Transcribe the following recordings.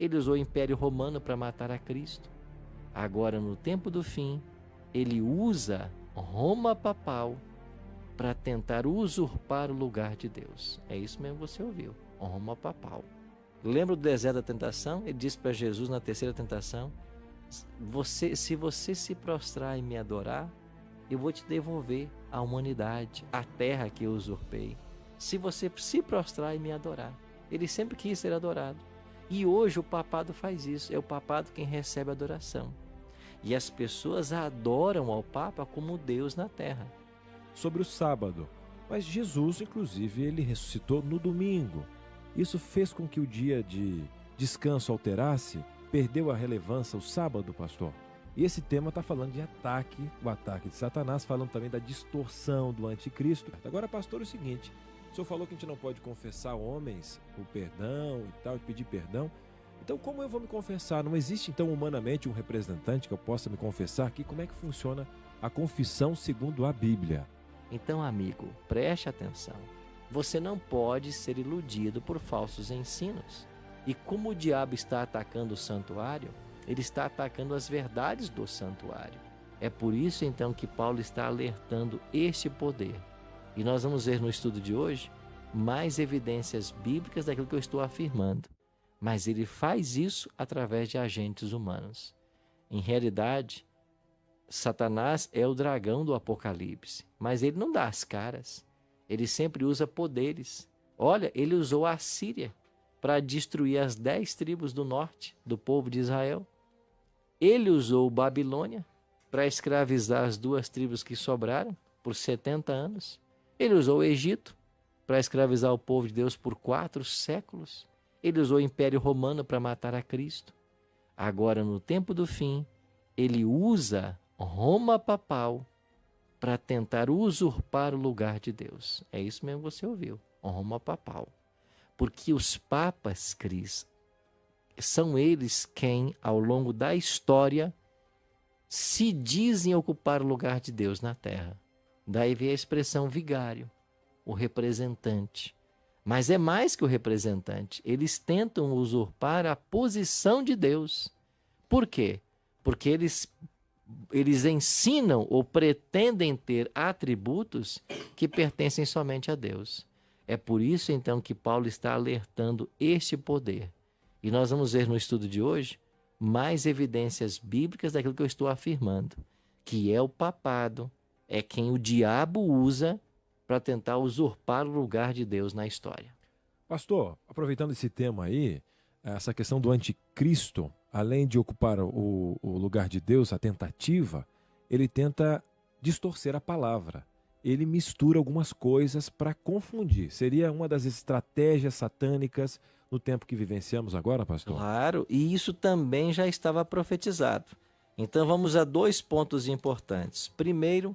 Ele usou o Império Romano para matar a Cristo. Agora, no tempo do fim, ele usa Roma papal para tentar usurpar o lugar de Deus. É isso mesmo que você ouviu, Roma papal. Lembra do deserto da tentação? Ele disse para Jesus na terceira tentação: se você se prostrar e me adorar, eu vou te devolver a humanidade, a terra que eu usurpei. Se você se prostrar e me adorar. Ele sempre quis ser adorado. E hoje o papado faz isso. É o papado quem recebe a adoração. E as pessoas adoram ao Papa como Deus na terra. Sobre o sábado, mas Jesus, inclusive, ele ressuscitou no domingo. Isso fez com que o dia de descanso alterasse, perdeu a relevância o sábado, pastor? E esse tema está falando de ataque, o ataque de Satanás, falando também da distorção do anticristo. Agora, pastor, é o seguinte, o senhor falou que a gente não pode confessar homens o perdão e tal, e pedir perdão. Então, como eu vou me confessar? Não existe, então, humanamente um representante que eu possa me confessar aqui? Como é que funciona a confissão segundo a Bíblia? Então, amigo, preste atenção. Você não pode ser iludido por falsos ensinos. E como o diabo está atacando o santuário, ele está atacando as verdades do santuário. É por isso, então, que Paulo está alertando este poder. E nós vamos ver no estudo de hoje mais evidências bíblicas daquilo que eu estou afirmando. Mas ele faz isso através de agentes humanos. Em realidade, Satanás é o dragão do Apocalipse, mas ele não dá as caras. Ele sempre usa poderes. Olha, ele usou a Síria para destruir as 10 tribos do norte do povo de Israel. Ele usou Babilônia para escravizar as 2 tribos que sobraram por 70 anos. Ele usou o Egito para escravizar o povo de Deus por 4 séculos. Ele usou o Império Romano para matar a Cristo. Agora, no tempo do fim, ele usa Roma papal para tentar usurpar o lugar de Deus. É isso mesmo que você ouviu, Roma papal. Porque os papas, Cris, são eles quem, ao longo da história, se dizem ocupar o lugar de Deus na terra. Daí vem a expressão vigário, o representante. Mas é mais que o representante. Eles tentam usurpar a posição de Deus. Por quê? Porque eles ensinam ou pretendem ter atributos que pertencem somente a Deus. É por isso, então, que Paulo está alertando este poder. E nós vamos ver no estudo de hoje mais evidências bíblicas daquilo que eu estou afirmando, que é o papado, é quem o diabo usa para tentar usurpar o lugar de Deus na história. Pastor, aproveitando esse tema aí, essa questão do anticristo, além de ocupar o lugar de Deus, a tentativa, ele tenta distorcer a palavra. Ele mistura algumas coisas para confundir. Seria uma das estratégias satânicas no tempo que vivenciamos agora, pastor? Claro, e isso também já estava profetizado. Então vamos a 2 pontos importantes. Primeiro,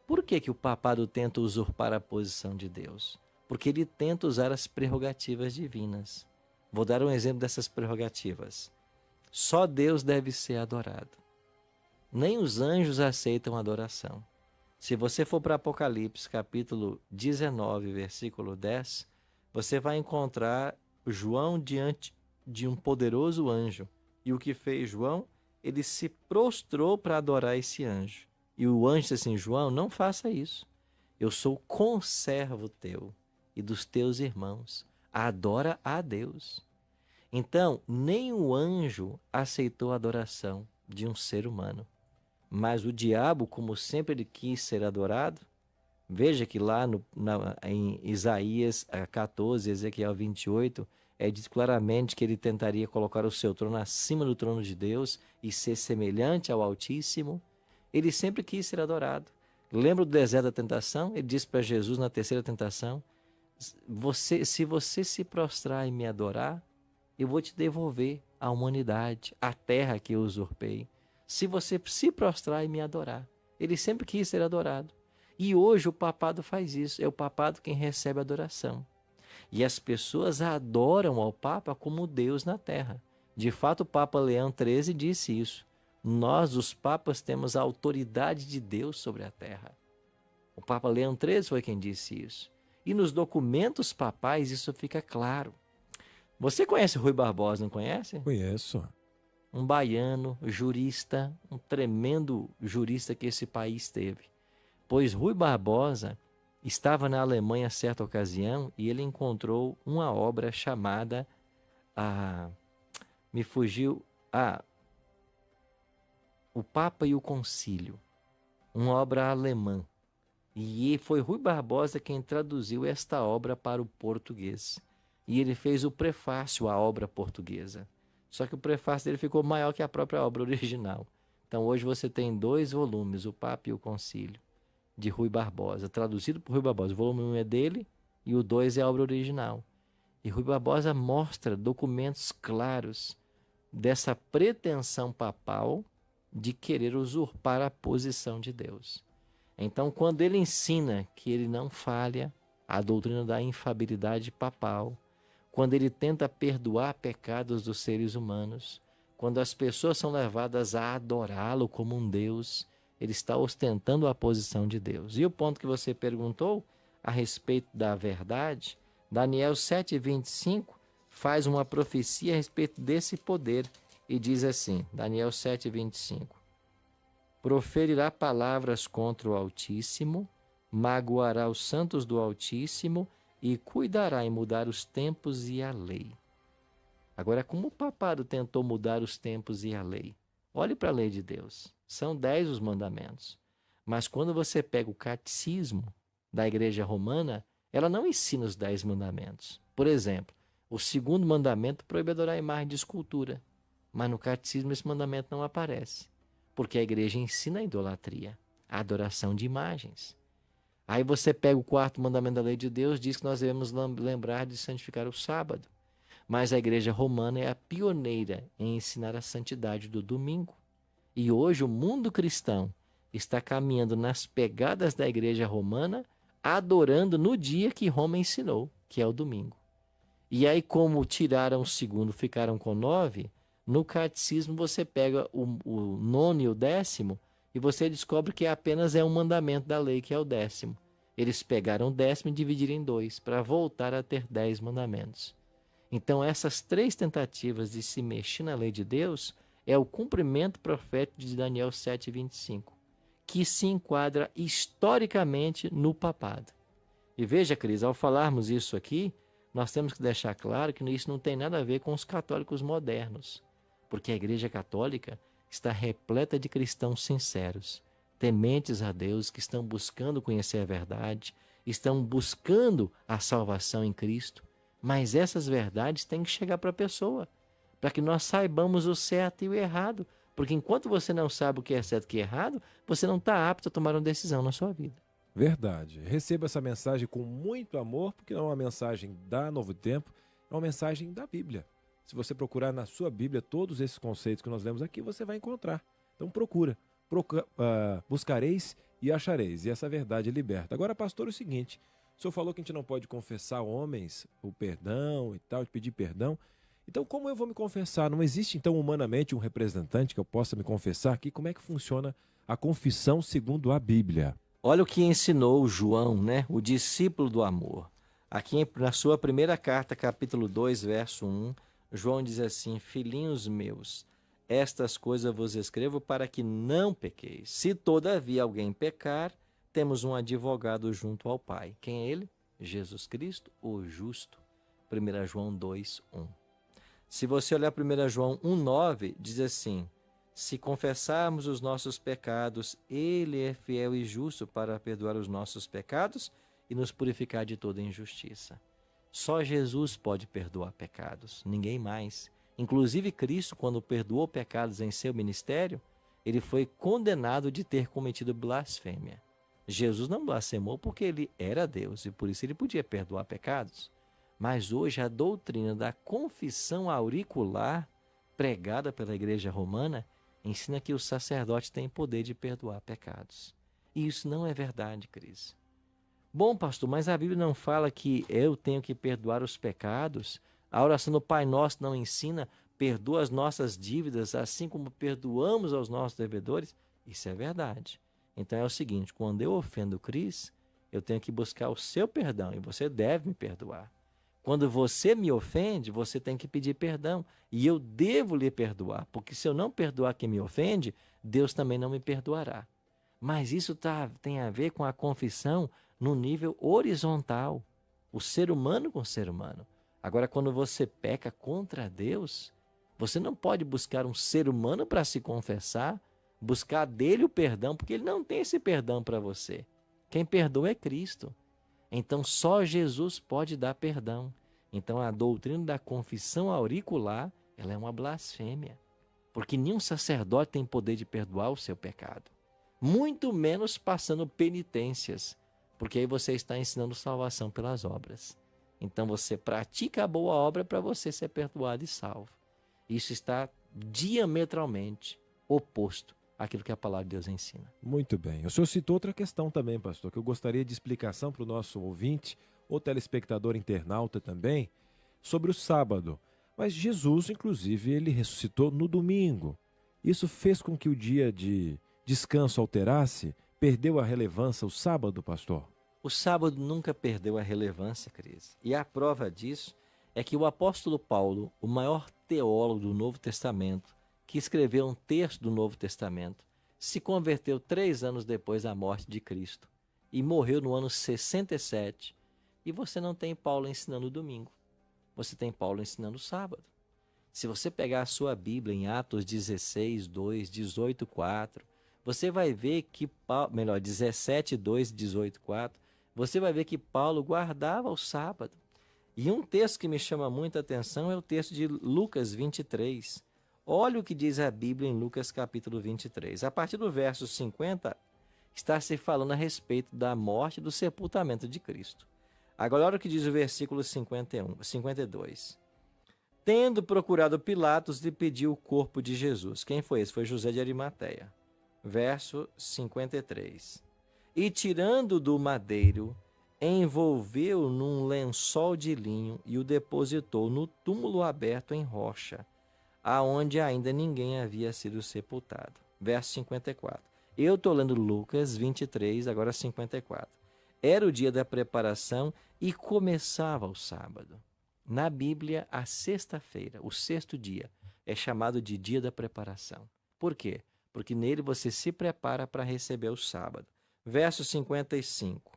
por que o papado tenta usurpar a posição de Deus? Porque ele tenta usar as prerrogativas divinas. Vou dar um exemplo dessas prerrogativas. Só Deus deve ser adorado. Nem os anjos aceitam adoração. Se você for para Apocalipse, capítulo 19, versículo 10, você vai encontrar João diante de um poderoso anjo. E o que fez João? Ele se prostrou para adorar esse anjo. E o anjo disse assim: João, não faça isso. Eu sou conservo teu e dos teus irmãos. Adora a Deus. Então, nem o anjo aceitou a adoração de um ser humano. Mas o diabo, como sempre ele quis ser adorado, veja que lá em Isaías 14, Ezequiel 28, diz claramente que ele tentaria colocar o seu trono acima do trono de Deus e ser semelhante ao Altíssimo. Ele sempre quis ser adorado. Lembra do deserto da tentação? Ele disse para Jesus na terceira tentação: se você se prostrar e me adorar, eu vou te devolver a humanidade, a terra que eu usurpei. Se você se prostrar e me adorar. Ele sempre quis ser adorado. E hoje o papado faz isso. É o papado quem recebe a adoração. E as pessoas adoram ao Papa como Deus na terra. De fato, o Papa Leão XIII disse isso. Nós, os papas, temos a autoridade de Deus sobre a terra. O Papa Leão XIII foi quem disse isso. E nos documentos papais isso fica claro. Você conhece Rui Barbosa, não conhece? Conheço. Um baiano, jurista, um tremendo jurista que esse país teve. Pois Rui Barbosa estava na Alemanha certa ocasião e ele encontrou uma obra chamada me fugiu O Papa e o Concílio, uma obra alemã. E foi Rui Barbosa quem traduziu esta obra para o português. E ele fez o prefácio à obra portuguesa. Só que o prefácio dele ficou maior que a própria obra original. Então hoje você tem 2 volumes, O Papa e o Concílio, de Rui Barbosa, traduzido por Rui Barbosa. O volume 1 é dele e o 2 é a obra original. E Rui Barbosa mostra documentos claros dessa pretensão papal de querer usurpar a posição de Deus. Então, quando ele ensina que ele não falha, a doutrina da infabilidade papal, quando ele tenta perdoar pecados dos seres humanos, quando as pessoas são levadas a adorá-lo como um Deus, ele está ostentando a posição de Deus. E o ponto que você perguntou a respeito da verdade, Daniel 7:25 faz uma profecia a respeito desse poder e diz assim, Daniel 7:25, proferirá palavras contra o Altíssimo, magoará os santos do Altíssimo e cuidará em mudar os tempos e a lei. Agora, como o papado tentou mudar os tempos e a lei? Olhe para a lei de Deus. São 10 os mandamentos. Mas quando você pega o catecismo da Igreja Romana, ela não ensina os 10 mandamentos. Por exemplo, o 2º mandamento proíbe adorar a imagem de escultura. Mas no catecismo esse mandamento não aparece. Porque a igreja ensina a idolatria, a adoração de imagens. Aí você pega o 4º mandamento da lei de Deus, diz que nós devemos lembrar de santificar o sábado. Mas a igreja romana é a pioneira em ensinar a santidade do domingo. E hoje o mundo cristão está caminhando nas pegadas da igreja romana, adorando no dia que Roma ensinou, que é o domingo. E aí, como tiraram o 2º, ficaram com 9, no catecismo você pega o 9º e o 10º e você descobre que apenas é um mandamento da lei, que é o 10º. Eles pegaram o 10º e dividiram em 2, para voltar a ter 10 mandamentos. Então, essas 3 tentativas de se mexer na lei de Deus é o cumprimento profético de Daniel 7:25, que se enquadra historicamente no papado. E veja, Cris, ao falarmos isso aqui, nós temos que deixar claro que isso não tem nada a ver com os católicos modernos, porque a Igreja Católica está repleta de cristãos sinceros, tementes a Deus, que estão buscando conhecer a verdade, estão buscando a salvação em Cristo, mas essas verdades têm que chegar para a pessoa, para que nós saibamos o certo e o errado, porque enquanto você não sabe o que é certo e o que é errado, você não está apto a tomar uma decisão na sua vida. Verdade. Receba essa mensagem com muito amor, porque não é uma mensagem da Novo Tempo, é uma mensagem da Bíblia. Se você procurar na sua Bíblia todos esses conceitos que nós lemos aqui, você vai encontrar. Então buscareis e achareis, e essa verdade liberta. Agora, pastor, é o seguinte, o senhor falou que a gente não pode confessar homens o perdão e tal, de pedir perdão. Então, como eu vou me confessar? Não existe, então, humanamente um representante que eu possa me confessar aqui? Como é que funciona a confissão segundo a Bíblia? Olha o que ensinou João, né? O discípulo do amor. Aqui na sua primeira carta, capítulo 2, verso 1, João diz assim, filhinhos meus, estas coisas vos escrevo para que não pequeis. Se todavia alguém pecar, temos um advogado junto ao Pai. Quem é ele? Jesus Cristo, o justo. 1 João 2, 1. Se você olhar 1 João 1,9, diz assim, se confessarmos os nossos pecados, Ele é fiel e justo para perdoar os nossos pecados e nos purificar de toda injustiça. Só Jesus pode perdoar pecados, ninguém mais. Inclusive Cristo, quando perdoou pecados em seu ministério, ele foi condenado de ter cometido blasfêmia. Jesus não blasfemou porque ele era Deus e por isso ele podia perdoar pecados. Mas hoje a doutrina da confissão auricular, pregada pela Igreja Romana, ensina que o sacerdote tem poder de perdoar pecados. E isso não é verdade, Cris. Bom, pastor, mas a Bíblia não fala que eu tenho que perdoar os pecados? A oração do Pai Nosso não ensina, perdoa as nossas dívidas, assim como perdoamos aos nossos devedores? Isso é verdade. Então é o seguinte, quando eu ofendo Cris, eu tenho que buscar o seu perdão e você deve me perdoar. Quando você me ofende, você tem que pedir perdão. E eu devo lhe perdoar, porque se eu não perdoar quem me ofende, Deus também não me perdoará. Mas isso tem a ver com a confissão no nível horizontal. O ser humano com o ser humano. Agora, quando você peca contra Deus, você não pode buscar um ser humano para se confessar, buscar dele o perdão, porque ele não tem esse perdão para você. Quem perdoa é Cristo. Então, só Jesus pode dar perdão. Então, a doutrina da confissão auricular, ela é uma blasfêmia. Porque nenhum sacerdote tem poder de perdoar o seu pecado. Muito menos passando penitências, porque aí você está ensinando salvação pelas obras. Então, você pratica a boa obra para você ser perdoado e salvo. Isso está diametralmente oposto àquilo que a palavra de Deus ensina. Muito bem. O senhor citou outra questão também, pastor, que eu gostaria de explicação para o nosso ouvinte, ou telespectador internauta também, sobre o sábado. Mas Jesus, inclusive, ele ressuscitou no domingo. Isso fez com que o dia de descanso alterasse? Perdeu a relevância o sábado, pastor? O sábado nunca perdeu a relevância, Cris. E a prova disso é que o apóstolo Paulo, o maior teólogo do Novo Testamento, que escreveu um terço do Novo Testamento, se converteu 3 anos depois da morte de Cristo e morreu no ano 67. E você não tem Paulo ensinando o domingo. Você tem Paulo ensinando o sábado. Se você pegar a sua Bíblia em Atos 16, 2, 18, 4, você vai ver que, 17, 2, 18, 4, você vai ver que Paulo guardava o sábado. E um texto que me chama muita atenção é o texto de Lucas 23. Olha o que diz a Bíblia em Lucas capítulo 23. A partir do verso 50, está se falando a respeito da morte e do sepultamento de Cristo. Agora, olha o que diz o versículo 52. Tendo procurado Pilatos, lhe pediu o corpo de Jesus. Quem foi esse? Foi José de Arimateia. Verso 53. E tirando do madeiro, envolveu num lençol de linho e o depositou no túmulo aberto em rocha, aonde ainda ninguém havia sido sepultado. Verso 54. Eu estou lendo Lucas 23, agora 54. Era o dia da preparação e começava o sábado. Na Bíblia, a sexta-feira, o sexto dia, é chamado de dia da preparação. Por quê? Porque nele você se prepara para receber o sábado. Verso 55.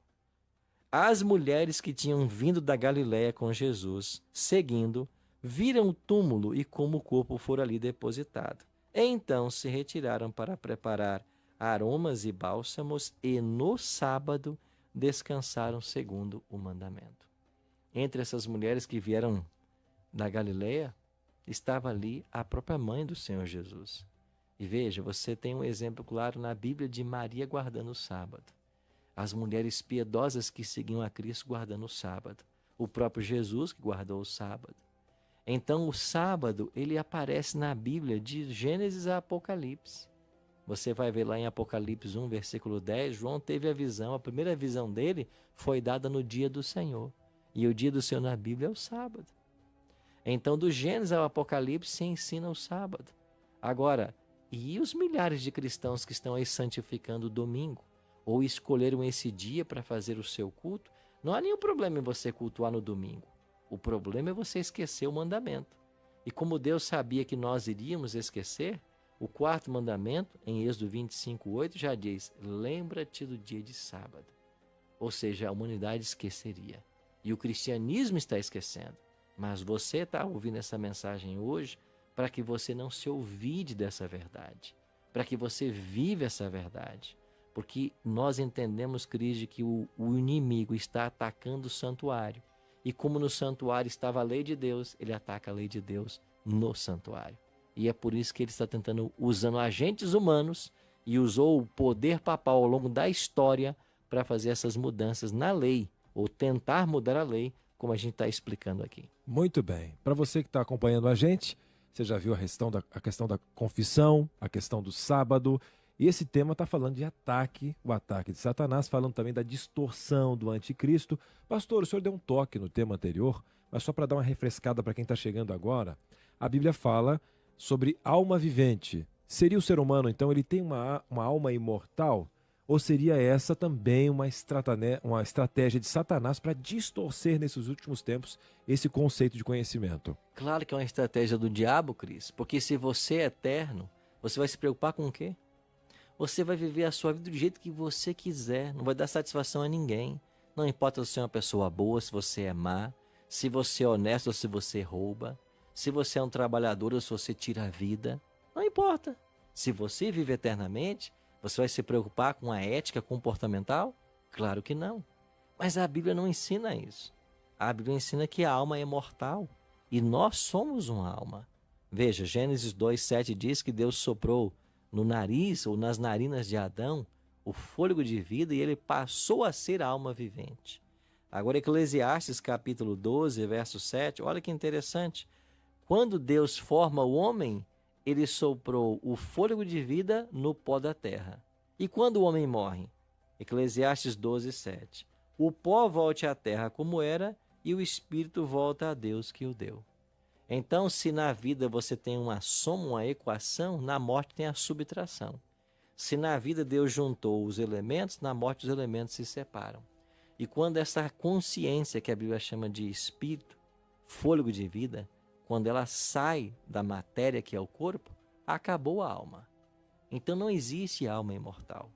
As mulheres que tinham vindo da Galiléia com Jesus, seguindo, viram o túmulo e como o corpo fora ali depositado. Então se retiraram para preparar aromas e bálsamos e no sábado descansaram segundo o mandamento. Entre essas mulheres que vieram da Galiléia, estava ali a própria mãe do Senhor Jesus. E veja, você tem um exemplo claro na Bíblia de Maria guardando o sábado. As mulheres piedosas que seguiam a Cristo guardando o sábado. O próprio Jesus que guardou o sábado. Então o sábado, ele aparece na Bíblia de Gênesis a Apocalipse. Você vai ver lá em Apocalipse 1, versículo 10, João teve a visão, a primeira visão dele foi dada no dia do Senhor. E o dia do Senhor na Bíblia é o sábado. Então do Gênesis ao Apocalipse se ensina o sábado. Agora, e os milhares de cristãos que estão aí santificando o domingo? Ou escolheram esse dia para fazer o seu culto? Não há nenhum problema em você cultuar no domingo. O problema é você esquecer o mandamento. E como Deus sabia que nós iríamos esquecer, o 4º mandamento, em Êxodo 25:8, já diz: lembra-te do dia de sábado. Ou seja, a humanidade esqueceria. E o cristianismo está esquecendo. Mas você está ouvindo essa mensagem hoje para que você não se olvide dessa verdade. Para que você viva essa verdade. Porque nós entendemos, Cris, que o inimigo está atacando o santuário. E como no santuário estava a lei de Deus, ele ataca a lei de Deus no santuário. E é por isso que ele está tentando, usando agentes humanos, e usou o poder papal ao longo da história para fazer essas mudanças na lei, ou tentar mudar a lei, como a gente está explicando aqui. Muito bem. Para você que está acompanhando a gente, você já viu a questão da confissão, a questão do sábado. E esse tema está falando de ataque, o ataque de Satanás, falando também da distorção do anticristo. Pastor, o senhor deu um toque no tema anterior, mas só para dar uma refrescada para quem está chegando agora, a Bíblia fala sobre alma vivente. Seria o ser humano, então, ele tem uma alma imortal? Ou seria essa também uma estratégia de Satanás para distorcer nesses últimos tempos esse conceito de conhecimento? Claro que é uma estratégia do diabo, Cris, porque se você é eterno, você vai se preocupar com o quê? Você vai viver a sua vida do jeito que você quiser, não vai dar satisfação a ninguém. Não importa se você é uma pessoa boa, se você é má, se você é honesto ou se você rouba, se você é um trabalhador ou se você tira a vida. Não importa. Se você vive eternamente, você vai se preocupar com a ética comportamental? Claro que não. Mas a Bíblia não ensina isso. A Bíblia ensina que a alma é mortal e nós somos uma alma. Veja, Gênesis 2:7 diz que Deus soprou no nariz ou nas narinas de Adão o fôlego de vida e ele passou a ser a alma vivente. Agora, Eclesiastes capítulo 12, verso 7, olha que interessante. Quando Deus forma o homem, ele soprou o fôlego de vida no pó da terra. E quando o homem morre? Eclesiastes 12, 7. O pó volte à terra como era e o espírito volta a Deus que o deu. Então, se na vida você tem uma soma, uma equação, na morte tem a subtração. Se na vida Deus juntou os elementos, na morte os elementos se separam. E quando essa consciência, que a Bíblia chama de espírito, fôlego de vida, quando ela sai da matéria que é o corpo, acabou a alma. Então não existe alma imortal.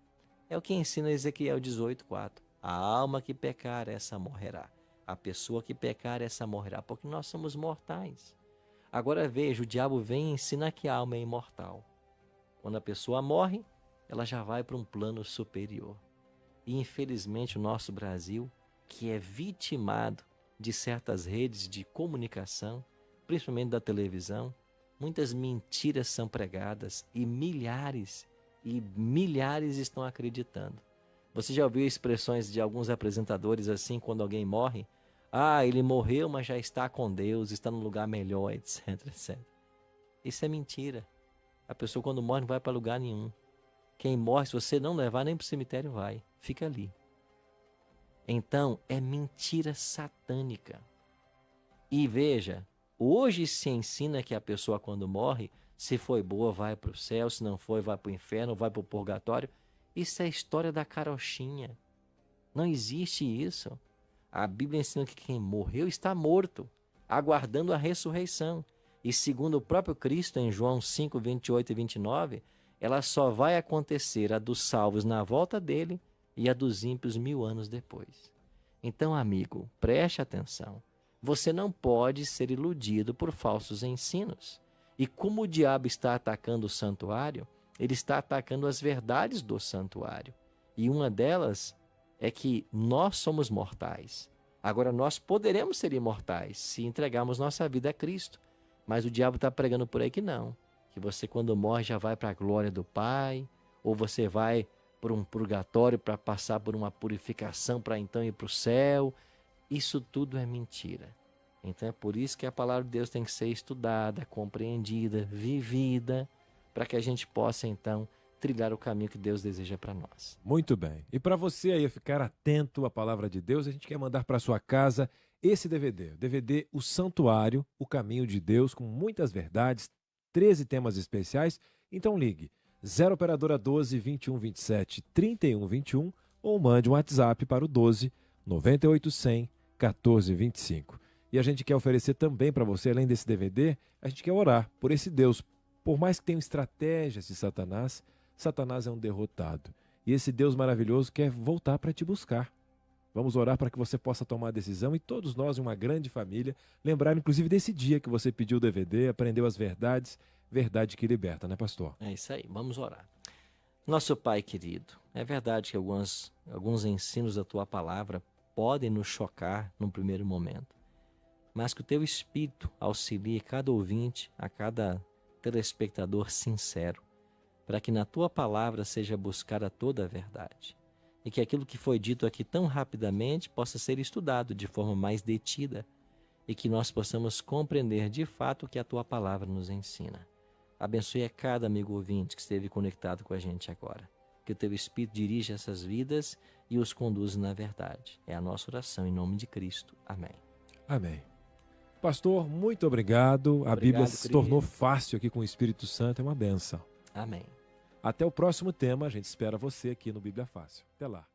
É o que ensina Ezequiel 18:4. A alma que pecar, essa morrerá. A pessoa que pecar, essa morrerá, porque nós somos mortais. Agora veja, o diabo vem e ensina que a alma é imortal. Quando a pessoa morre, ela já vai para um plano superior. E infelizmente o nosso Brasil, que é vitimado de certas redes de comunicação, principalmente da televisão, muitas mentiras são pregadas e milhares estão acreditando. Você já ouviu expressões de alguns apresentadores assim, quando alguém morre? Ah, ele morreu, mas já está com Deus, está num lugar melhor, etc, etc. Isso é mentira. A pessoa quando morre não vai para lugar nenhum. Quem morre, se você não levar nem para o cemitério, vai. Fica ali. Então, é mentira satânica. E veja, hoje se ensina que a pessoa quando morre, se foi boa, vai para o céu, se não foi, vai para o inferno, vai para o purgatório. Isso é a história da carochinha. Não existe isso. A Bíblia ensina que quem morreu está morto, aguardando a ressurreição. E segundo o próprio Cristo, em João 5, 28 e 29, ela só vai acontecer a dos salvos na volta dele e a dos ímpios 1000 anos depois. Então, amigo, preste atenção. Você não pode ser iludido por falsos ensinos. E como o diabo está atacando o santuário, ele está atacando as verdades do santuário. E uma delas é que nós somos mortais. Agora, nós poderemos ser imortais se entregarmos nossa vida a Cristo. Mas o diabo está pregando por aí que não. Que você, quando morre, já vai para a glória do Pai, ou você vai por um purgatório para passar por uma purificação para então ir para o céu. Isso tudo é mentira. Então é por isso que a palavra de Deus tem que ser estudada, compreendida, vivida, para que a gente possa então trilhar o caminho que Deus deseja para nós. Muito bem. E para você aí ficar atento à palavra de Deus, a gente quer mandar para sua casa esse DVD. O DVD O Santuário, o Caminho de Deus, com muitas verdades, 13 temas especiais. Então ligue 0 operadora 12 21 27 31 21 ou mande um WhatsApp para o 12 98 100 14 25. E a gente quer oferecer também para você, além desse DVD, a gente quer orar por esse Deus. Por mais que tenham estratégias de Satanás, Satanás é um derrotado. E esse Deus maravilhoso quer voltar para te buscar. Vamos orar para que você possa tomar a decisão e todos nós, uma grande família, lembrar inclusive desse dia que você pediu o DVD, aprendeu as verdades, verdade que liberta, né, pastor? É isso aí, vamos orar. Nosso Pai querido, é verdade que alguns ensinos da Tua palavra podem nos chocar num primeiro momento, mas que o Teu Espírito auxilie cada ouvinte, a cada telespectador sincero, para que na Tua palavra seja buscada toda a verdade. E que aquilo que foi dito aqui tão rapidamente possa ser estudado de forma mais detida e que nós possamos compreender de fato o que a Tua palavra nos ensina. Abençoe a cada amigo ouvinte que esteve conectado com a gente agora. Que o Teu Espírito dirija essas vidas e os conduza na verdade. É a nossa oração em nome de Cristo. Amém. Amém. Pastor, muito obrigado. A Bíblia se Cris. tornou fácil aqui com o Espírito Santo, é uma benção. Amém. Até o próximo tema, a gente espera você aqui no Bíblia Fácil. Até lá.